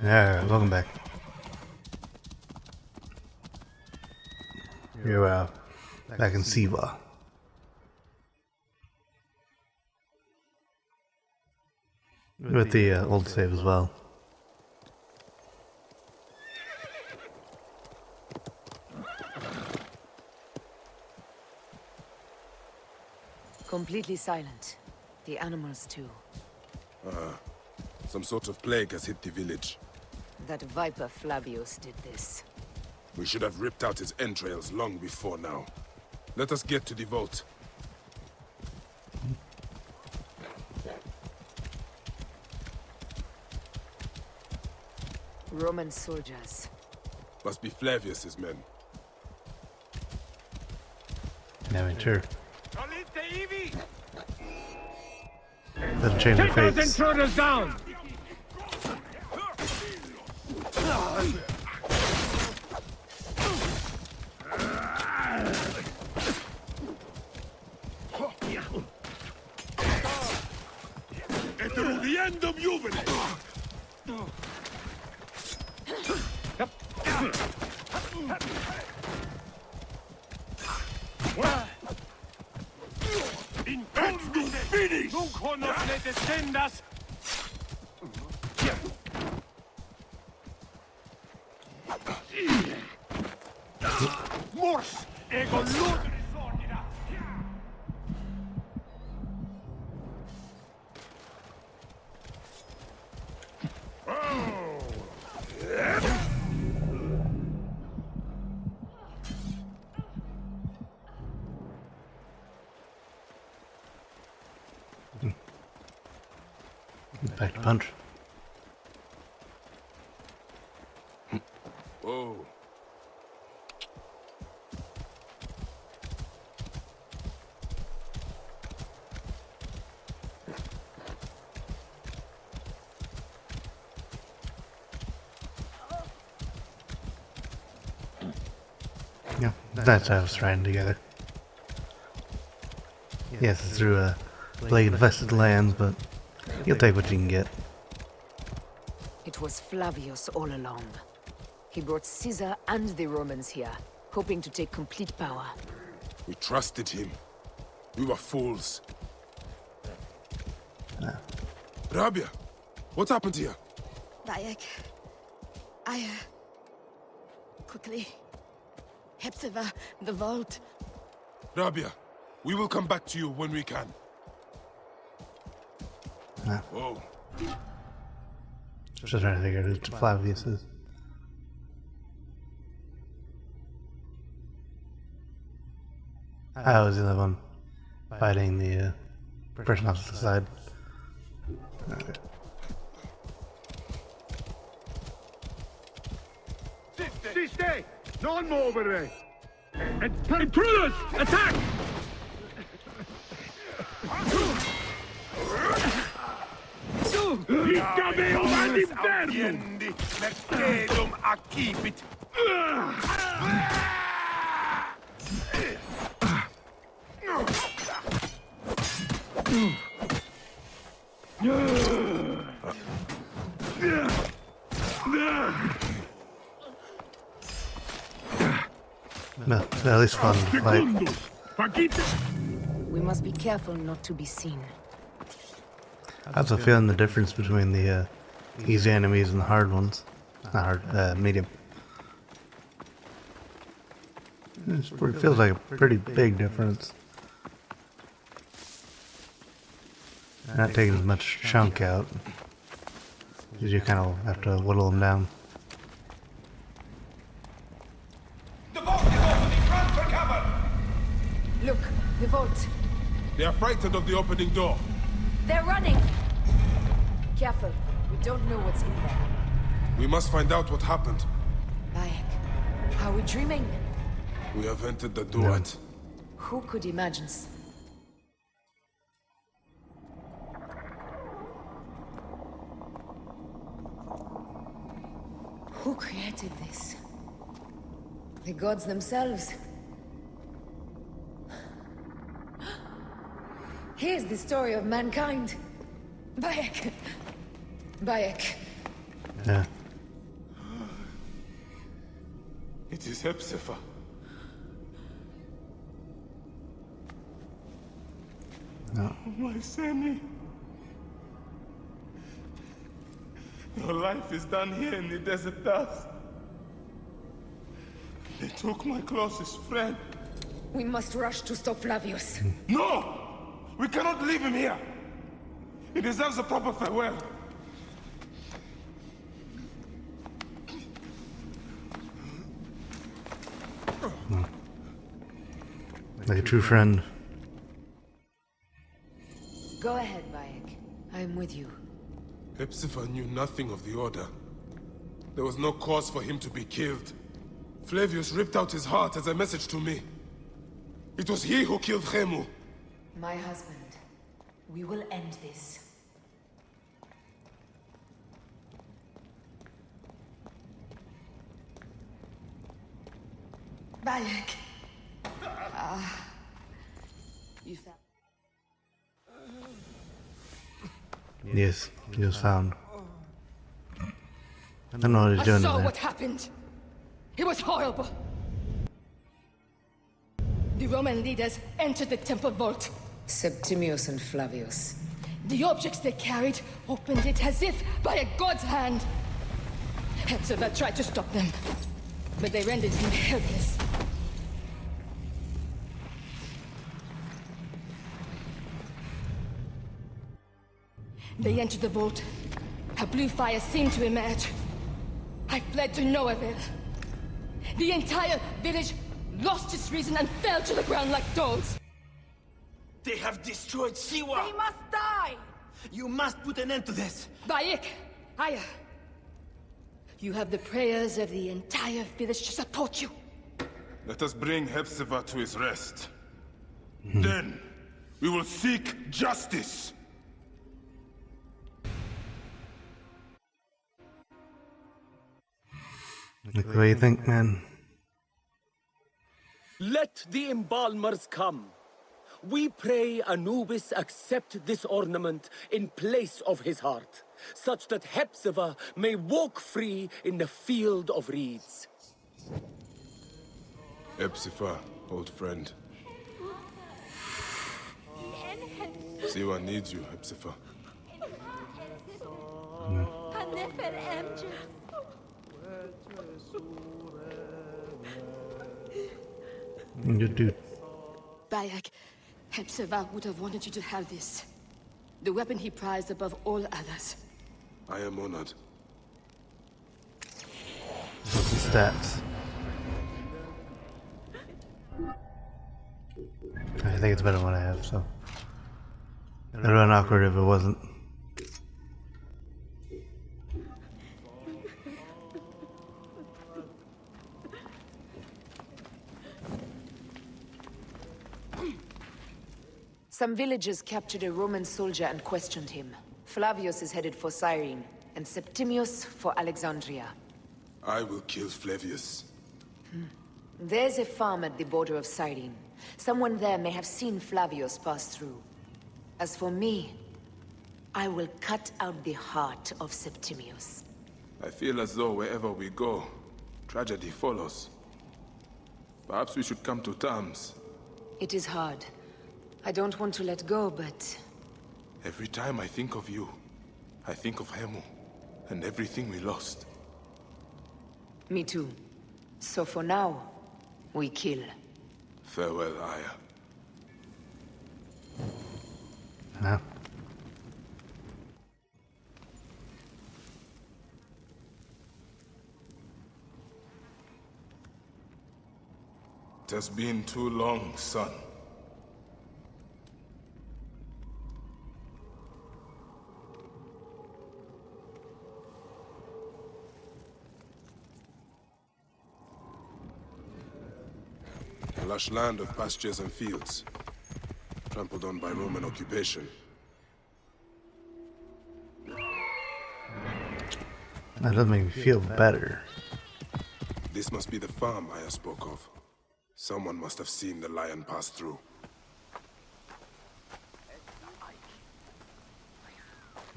Yeah, welcome back. You're back in Siwa. With the old save as well. Completely silent. The animals too. Some sort of plague has hit the village. That viper Flavius did this. We should have ripped out his entrails long before now. Let us get to the vault. Roman soldiers. Must be Flavius's men. Yeah, I mean, sure. Doesn't change their fates. Intruders down! Eterudiendum juvene! Intendum finis! Nunc honos ne descendas! Mors ego ludris ordina! Back to punch. Oh. Yeah, that's how it's trying together. Yes, it's through plague infested lands, but you'll take what you can get. It was Flavius all along. He brought Caesar and the Romans here, hoping to take complete power. We trusted him. We were fools. Rabia, what happened here? Bayek. Quickly. Hepzibah, the vault. Rabia, we will come back to you when we can. Yeah. Oh, Just trying to figure out who Flavius is. I was the other one fighting the person off to the side. Okay. Siste! Non movere! Intruders! Attack! Icabeo ad infernum! Mercedum accipit! Well, at least fun to fight. We must be careful not to be seen. I also feeling the difference between the easy enemies and the hard ones. Not hard, medium. It feels like a pretty big difference. Not taking as much chunk out, because you kind of have to whittle them down. The vault is opening! Run for cover! Look, the vault. They are frightened of the opening door. They're running! Careful, we don't know what's in there. We must find out what happened. Bayek, are we dreaming? We have entered the duat. Who could imagine? Who created this? The gods themselves. Here's the story of mankind. Bayek. Bayek. Yeah. It is Hepzibah. No. My Sammy. Your life is done here in the desert dust. They took my closest friend. We must rush to stop Flavius. No! We cannot leave him here! He deserves a proper farewell. Like a true friend. Go ahead, Bayek. I'm with you. Hepzibah knew nothing of the Order. There was no cause for him to be killed. Flavius ripped out his heart as a message to me. It was he who killed Khemu. My husband. We will end this. Bayek. You found... Yes, he was found. I don't know what he's I doing saw in there. what happened. It was horrible. The Roman leaders entered the temple vault. Septimius and Flavius. The objects they carried opened it as if by a god's hand. Hepzibah tried to stop them, but they rendered him helpless. They entered the vault. A blue fire seemed to emerge. I fled to no avail. The entire village lost its reason and fell to the ground like dogs. They have destroyed Siwa! They must die! You must put an end to this! Bayek, Aya. You have the prayers of the entire village to support you. Let us bring Hepzibah to his rest. Then, we will seek justice. Like the way you think, man. Let the embalmers come. We pray Anubis accept this ornament in place of his heart, such that Hepzibah may walk free in the field of reeds. Hepzibah, old friend. Siwa needs you, Hepzibah. Good dude. Bayek, Hepzibah would have wanted you to have this. The weapon he prized above all others. I am honored. What's the stats? I think it's better than what I have, so. It would have been awkward if it wasn't. Some villagers captured a Roman soldier and questioned him. Flavius is headed for Cyrene, and Septimius for Alexandria. I will kill Flavius. There's a farm at the border of Cyrene. Someone there may have seen Flavius pass through. As for me, I will cut out the heart of Septimius. I feel as though wherever we go, tragedy follows. Perhaps we should come to terms. It is hard. I don't want to let go, but... Every time I think of you, I think of Khemu, and everything we lost. Me too. So for now, we kill. Farewell, Aya. Huh? It has been too long, son. A lush land of pastures and fields, trampled on by Roman occupation. That doesn't make me feel better. This must be the farm Aya spoke of. Someone must have seen the lion pass through.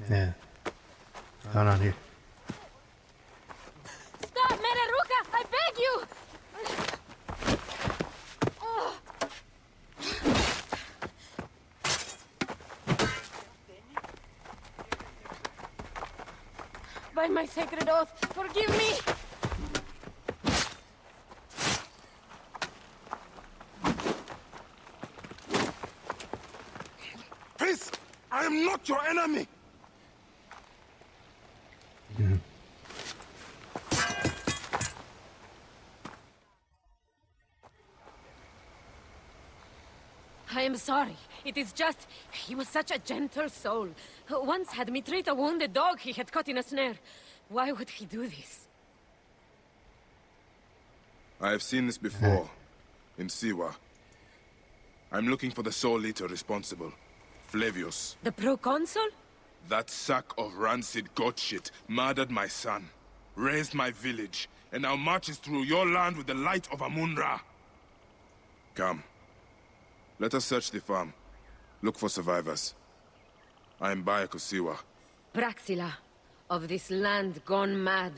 Yeah. What's going on here? Stop, Meraruka! I beg you! by my sacred oath, forgive me! Peace! I am not your enemy! I am sorry. It is just... he was such a gentle soul. Once had me treat a wounded dog he had caught in a snare. Why would he do this? I have seen this before, in Siwa. I'm looking for the Soul Eater responsible. Flavius. The proconsul? That sack of rancid goat shit murdered my son, raised my village, and now marches through your land with the light of Amun-Ra. Come. Let us search the farm. Look for survivors. I am Bayek of Siwa. Praxila, of this land gone mad.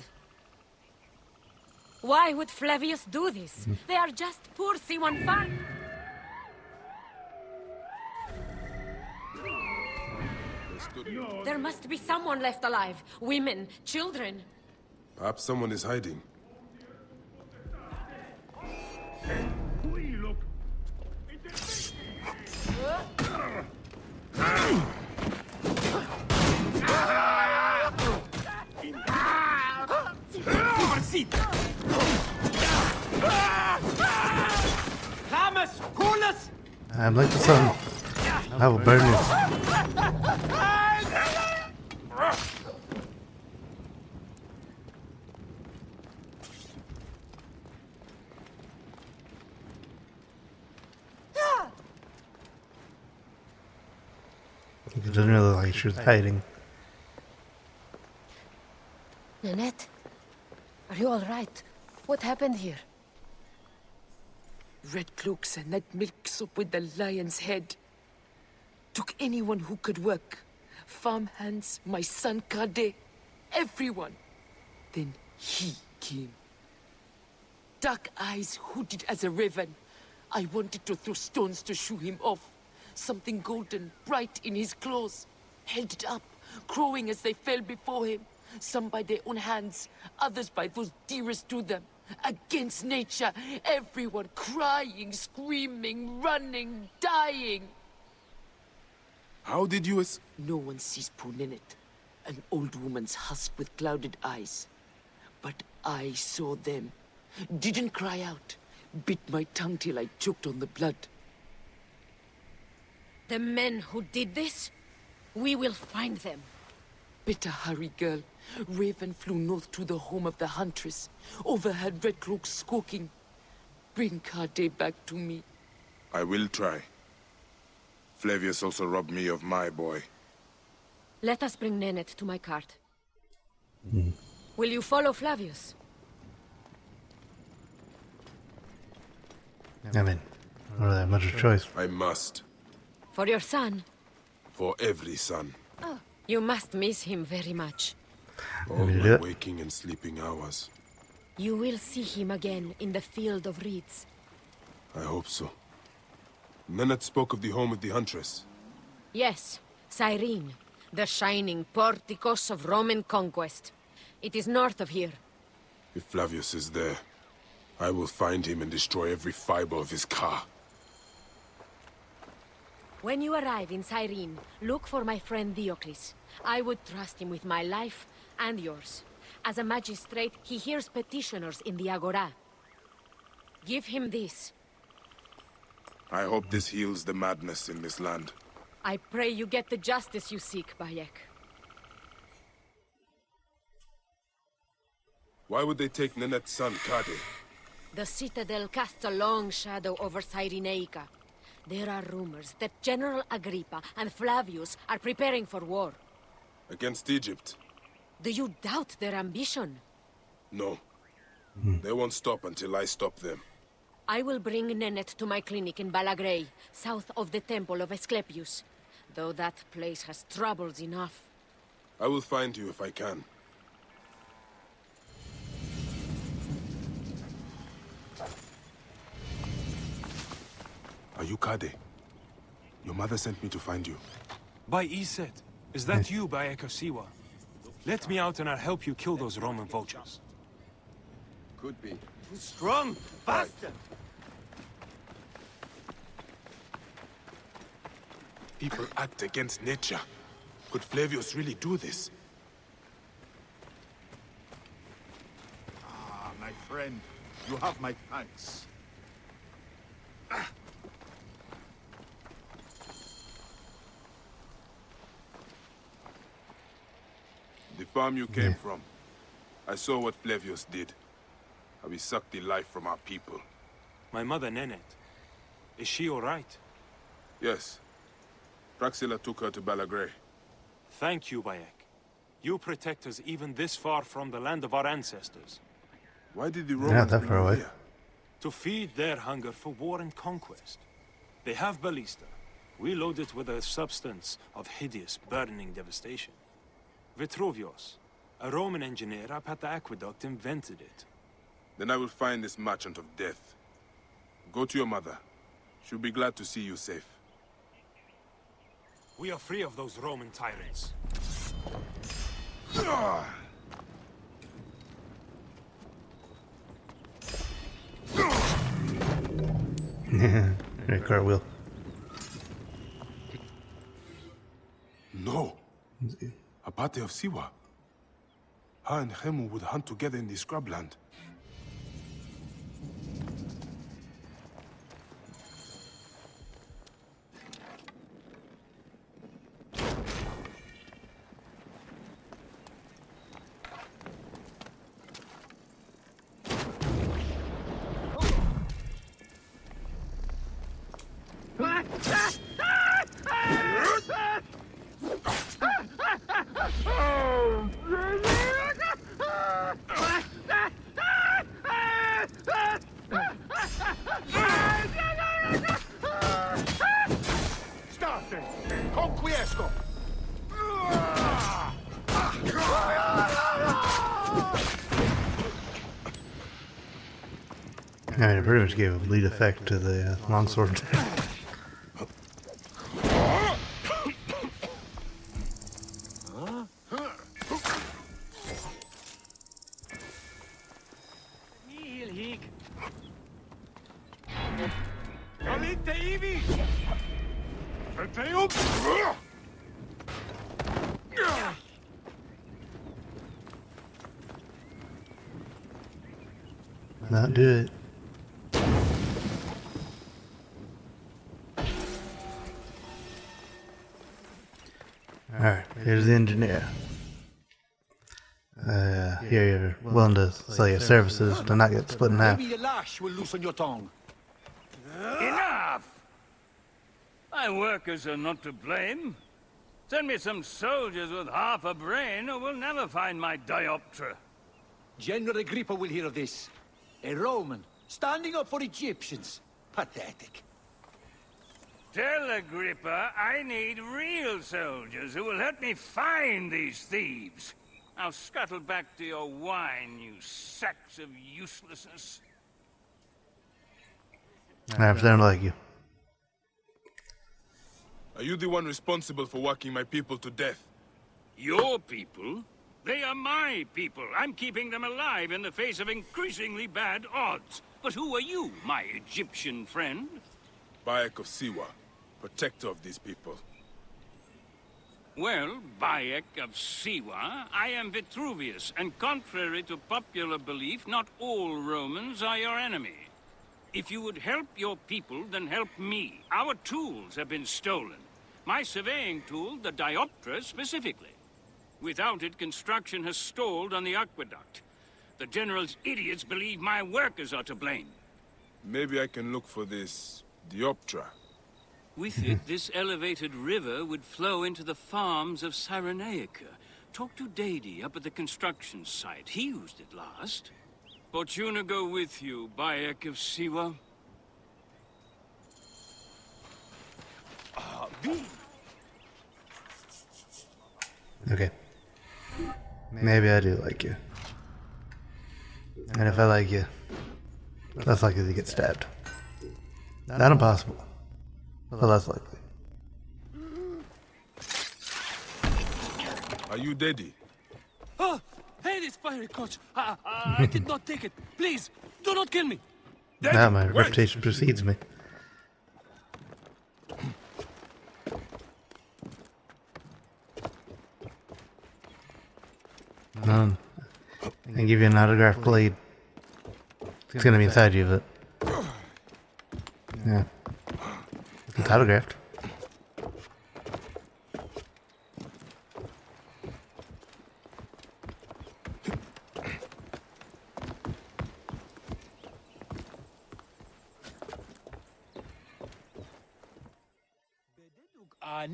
Why would Flavius do this? They are just poor Siwan farm. There must be someone left alive. Women, children. Perhaps someone is hiding. We look. Hamas, coolness! I'm like the sun. I will burn you. It doesn't really look like she was hiding. Nanette, are you all right? What happened here? Red cloaks and that milk soup with the lion's head. Took anyone who could work. Farmhands, my son Kade, everyone. Then he came. Dark eyes hooded as a raven. I wanted to throw stones to shoo him off. Something golden, bright in his claws. Held it up, crowing as they fell before him. Some by their own hands, others by those dearest to them. Against nature, everyone crying, screaming, running, dying. How did you No one sees poor Ninette, an old woman's husk with clouded eyes. But I saw them. Didn't cry out. Bit my tongue till I choked on the blood. The men who did this? We will find them. Better hurry, girl. Raven flew north to the home of the Huntress. Overheard Red Cloaks squawking. Bring Kade back to me. I will try. Flavius also robbed me of my boy. Let us bring Nanette to my cart. Will you follow Flavius? I mean, I don't really have much of a choice. I must. For your son? For every son. Oh, you must miss him very much. All me do my it. waking and sleeping hours. You will see him again in the field of reeds. I hope so. Nanette spoke of the home of the Huntress. Yes, Cyrene, the shining porticos of Roman conquest. It is north of here. If Flavius is there, I will find him and destroy every fiber of his car. When you arrive in Cyrene, look for my friend Diocles. I would trust him with my life and yours. As a magistrate, he hears petitioners in the Agora. Give him this. I hope this heals the madness in this land. I pray you get the justice you seek, Bayek. Why would they take Nanette's son, Kade? The Citadel casts a long shadow over Cyrenaica. There are rumors that General Agrippa and Flavius are preparing for war. Against Egypt? Do you doubt their ambition? No. They won't stop until I stop them. I will bring Nanette to my clinic in Balagrey, south of the Temple of Asclepius. Though that place has troubles enough. I will find you if I can. Are you Kade? Your mother sent me to find you. By Iset. Is that you, Bayek of Siwa? Let me out and I'll help you kill those Roman vultures. Could be. Strong bastard! People act against nature. Could Flavius really do this? Ah, my friend, you have my thanks. The farm you came from. I saw what Flavius did. How he sucked the life from our people. My mother, Nenet. Is she alright? Yes. Praxilla took her to Balagray. Thank you, Bayek. You protect us even this far from the land of our ancestors. Why did the Not Romans that bring far you away. here? To feed their hunger for war and conquest. They have ballista. We load it with a substance of hideous, burning devastation. Vitruvius, a Roman engineer up at the aqueduct, invented it. Then I will find this merchant of death. Go to your mother. She'll be glad to see you safe. We are free of those Roman tyrants. Yeah, cartwheel. No. Abate of Siwa. Her and Hemu would hunt together in the scrubland. Starte! Conquiesco! I mean, it pretty much gave a bleed effect to the longsword. Not do it. Alright, here's the engineer. Here you're willing to sell your services to not get split in half. Maybe the lash will loosen your tongue. Enough! My workers are not to blame. Send me some soldiers with half a brain or we'll never find my dioptra. General Agrippa will hear of this. A Roman, standing up for Egyptians. Pathetic. Tell Agrippa I need real soldiers who will help me find these thieves. Now scuttle back to your wine, you sacks of uselessness. I sound like you. Are you the one responsible for working my people to death? Your people? They are my people. I'm keeping them alive in the face of increasingly bad odds. But who are you, my Egyptian friend? Bayek of Siwa, protector of these people. Well, Bayek of Siwa, I am Vitruvius, and contrary to popular belief, not all Romans are your enemy. If you would help your people, then help me. Our tools have been stolen. My surveying tool, the dioptra, specifically. Without it, construction has stalled on the aqueduct. The General's idiots believe my workers are to blame. Maybe I can look for this dioptra. With it, this elevated river would flow into the farms of Cyrenaica. Talk to Dadi up at the construction site. He used it last. Fortuna go with you, Bayek of Siwa. Okay. Maybe I do like you. And if I like you, less likely to get stabbed. Not impossible, but less likely. Are you Dadi? Oh, Hades, fiery coach. I did not take it. Please, do not kill me. Now my reputation precedes me. I can give you an autographed blade. It's gonna be inside you, but yeah, it's autographed.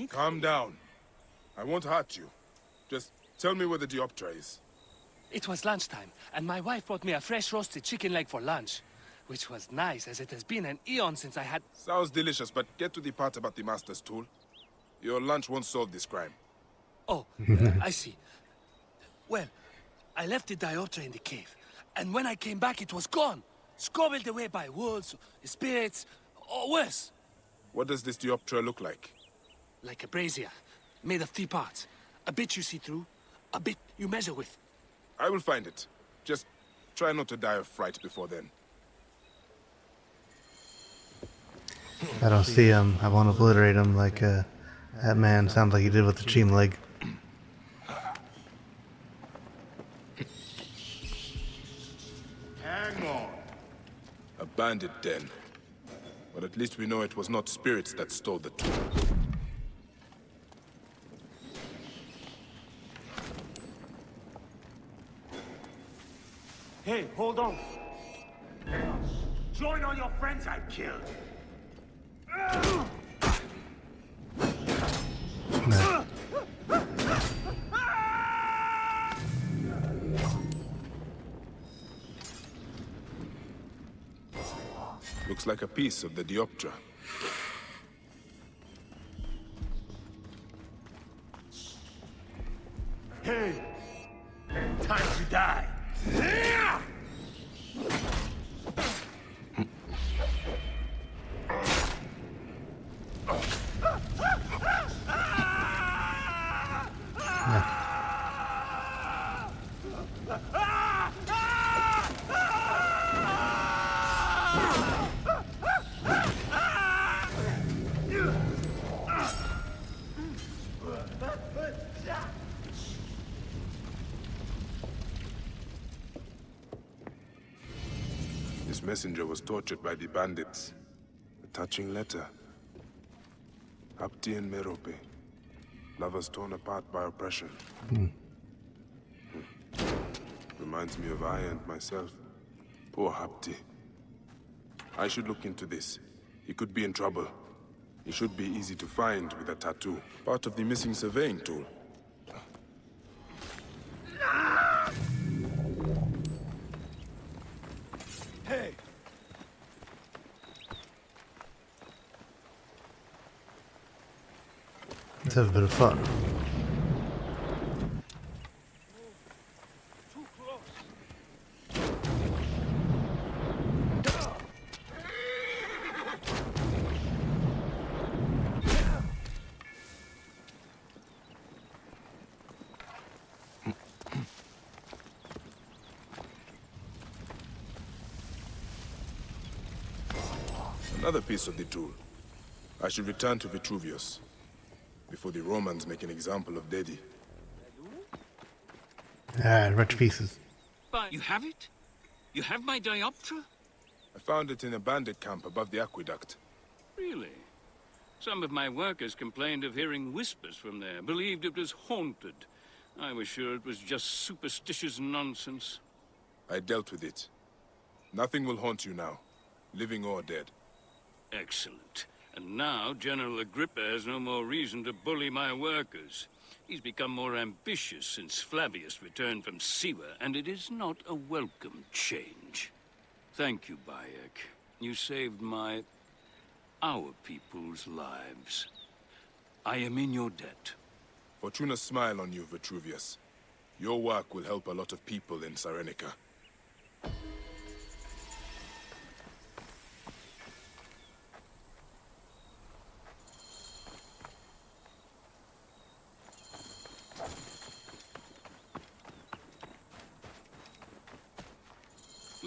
Calm down. I won't hurt you. Just tell me where the Dioptra is. It was lunchtime, and my wife brought me a fresh roasted chicken leg for lunch, which was nice, as it has been an eon since I had... Sounds delicious, but get to the part about the Master's tool. Your lunch won't solve this crime. Oh, I see. Well, I left the Dioptra in the cave, and when I came back it was gone. Scobbled away by wolves, spirits, or worse. What does this Dioptra look like? Like a brazier, made of 3 parts. A bit you see through, a bit you measure with. I will find it. Just try not to die of fright before then. If I don't see him, I won't obliterate him like that man sounds like he did with the Cheam leg. Hang on. A bandit den. But at least we know it was not spirits that stole the tool. Hey, hold on. Join all your friends I killed. No. Looks like a piece of the Dioptra. Hey! Time to die! This messenger was tortured by the bandits. A touching letter. Hapti and Merope. Lovers torn apart by oppression. Reminds me of I and myself. Poor Hapti. I should look into this. He could be in trouble. He should be easy to find with a tattoo. Part of the missing surveying tool. Hey! Let's have a bit of fun. Another piece of the tool. I should return to Vitruvius before the Romans make an example of Dedi. Rich pieces. But you have it? You have my Dioptra? I found it in a bandit camp above the aqueduct. Really? Some of my workers complained of hearing whispers from there, believed it was haunted. I was sure it was just superstitious nonsense. I dealt with it. Nothing will haunt you now, living or dead. Excellent. And now General Agrippa has no more reason to bully my workers. He's become more ambitious since Flavius returned from Siwa, and it is not a welcome change. Thank you, Bayek. You saved our people's lives. I am in your debt. Fortuna smile on you, Vitruvius. Your work will help a lot of people in Sarenica.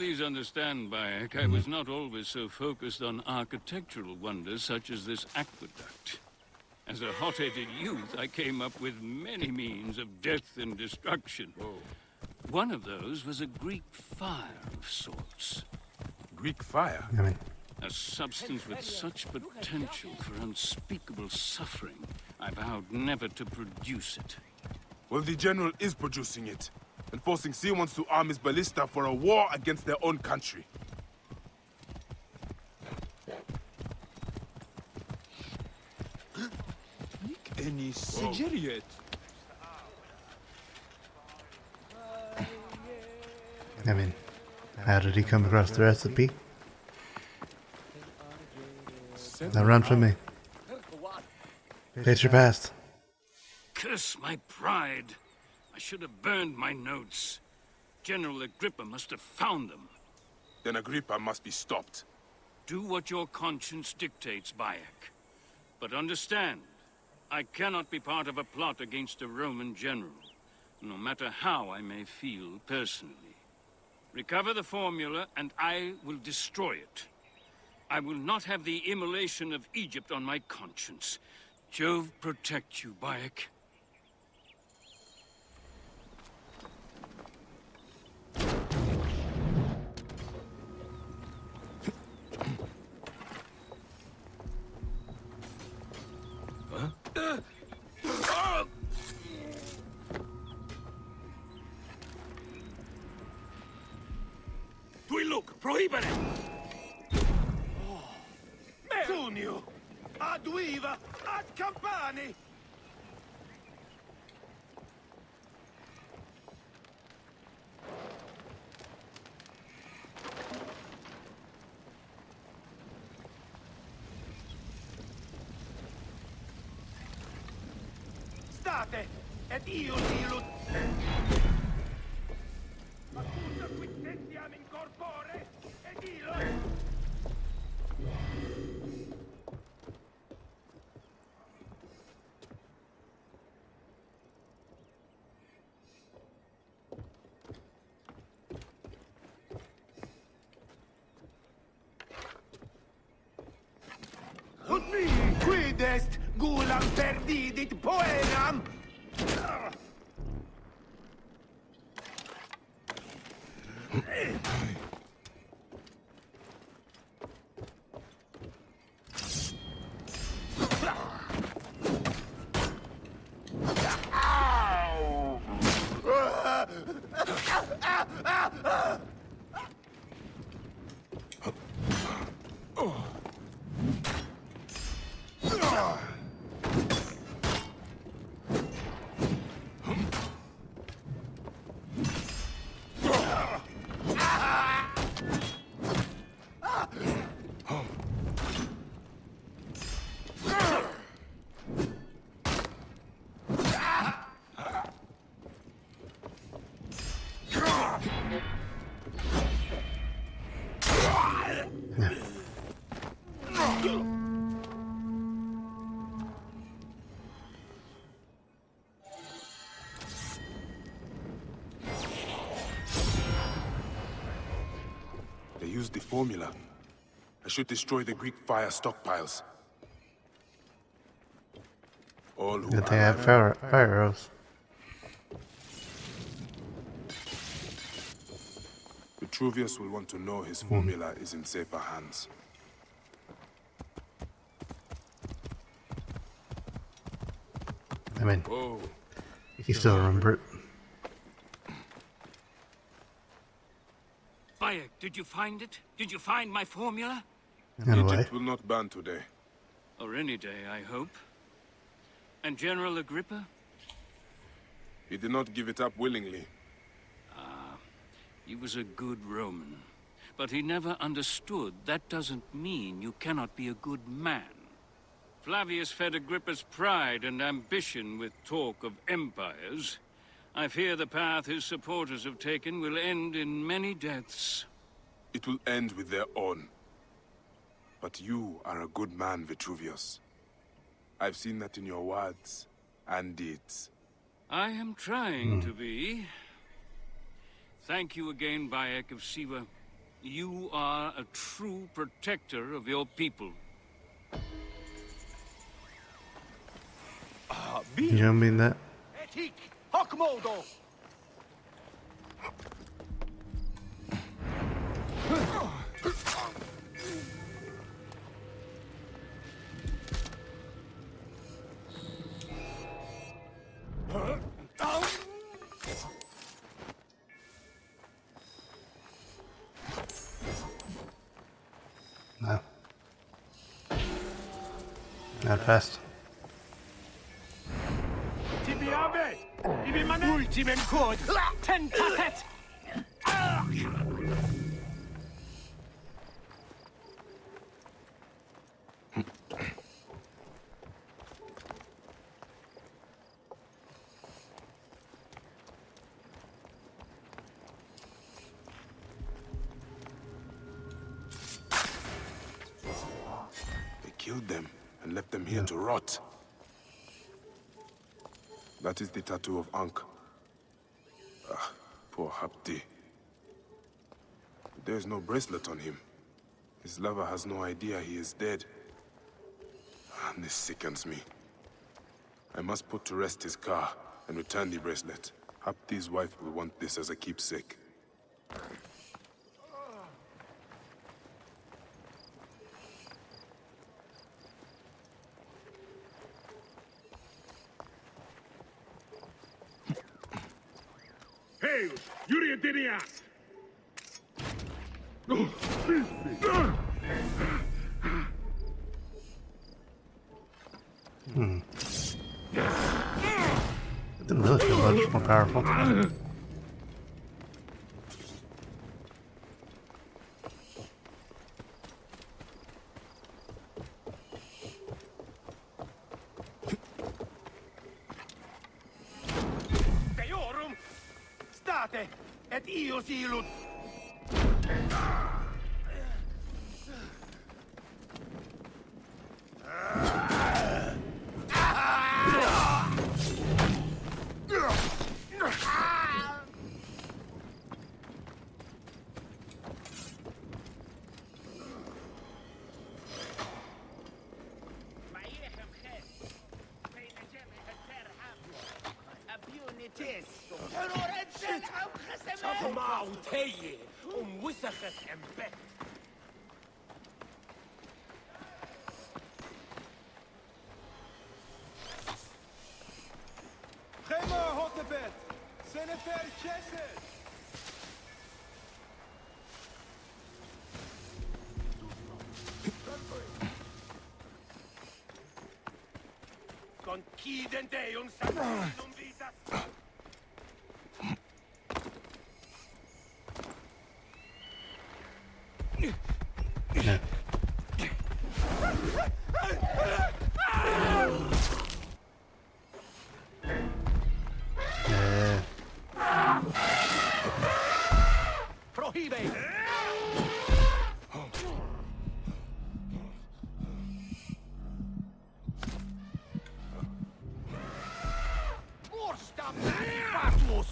Please understand, Bayek, I was not always so focused on architectural wonders such as this aqueduct. As a hot-headed youth, I came up with many means of death and destruction. One of those was a Greek fire of sorts. Greek fire? I mean, A substance with such potential for unspeakable suffering, I vowed never to produce it. Well, the General is producing it, and forcing Siwans to arm his ballista for a war against their own country. Any Sigeriet? I mean, how did he come across the recipe? Now run from me. Face your past. Curse my pride. I should have burned my notes. General Agrippa must have found them. Then Agrippa must be stopped. Do what your conscience dictates, Bayek. But understand, I cannot be part of a plot against a Roman general, no matter how I may feel personally. Recover the formula, and I will destroy it. I will not have the immolation of Egypt on my conscience. Jove protect you, Bayek. Tuiluk, prohibere! Sunio! Ad viva! Ad campani! State! Ed io silut! Accusa quintentiam in corpore! Ed ilo! Ut mi quid est gulam perdidit poenam? They used the formula. I should destroy the Greek fire stockpiles. All who Good thing I have fire arrows. Vitruvius will want to know his formula is in safer hands. I mean, Whoa. you still remember it. Bayek, did you find it? Did you find my formula? In a way. Egypt will not burn today. Or any day, I hope. And General Agrippa? He did not give it up willingly. He was a good Roman. But he never understood that doesn't mean you cannot be a good man. Flavius fed Agrippa's pride and ambition with talk of empires. I fear the path his supporters have taken will end in many deaths. It will end with their own. But you are a good man, Vitruvius. I've seen that in your words and deeds. I am trying to be. Thank you again, Bayek of Siwa. You are a true protector of your people. You don't mean that? Etik, Hokmodo! No. Not fast. Tibiabe! Ultimate code! Tentatet! They killed them and left them here to rot. That is the tattoo of Ankh. Ah, poor Hapti. There is no bracelet on him. His lover has no idea he is dead. And this sickens me. I must put to rest his car and return the bracelet. Hapti's wife will want this as a keepsake. Hail, Yuriadinias! It didn't really feel much more powerful. Deorum! State! Et io silut! Mauteye! Wisachet embed! Chema Hotebet! Senefer Chesed! Conquidente un sacrificium visas! Yeah. Yeah. Prohibe! Orsta Patus!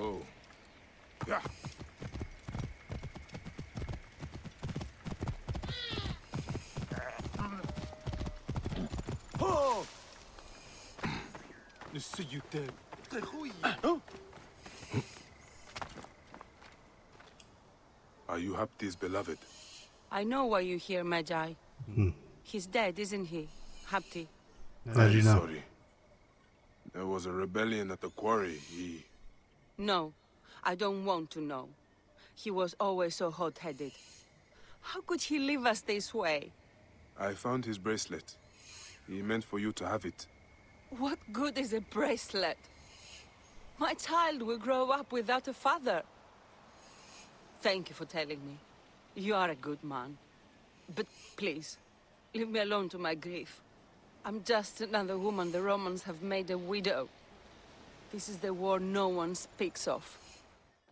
Oh. Yeah. Oh! Ne see you dead. Are you Hapti's beloved? I know why you're here, Magi. He's dead, isn't he, Hapti? How do you know? Sorry. There was a rebellion at the quarry. No, I don't want to know. He was always so hot-headed. How could he leave us this way? I found his bracelet. He meant for you to have it. What good is a bracelet? My child will grow up without a father. Thank you for telling me. You are a good man. But please, leave me alone to my grief. I'm just another woman the Romans have made a widow. This is the war no one speaks of.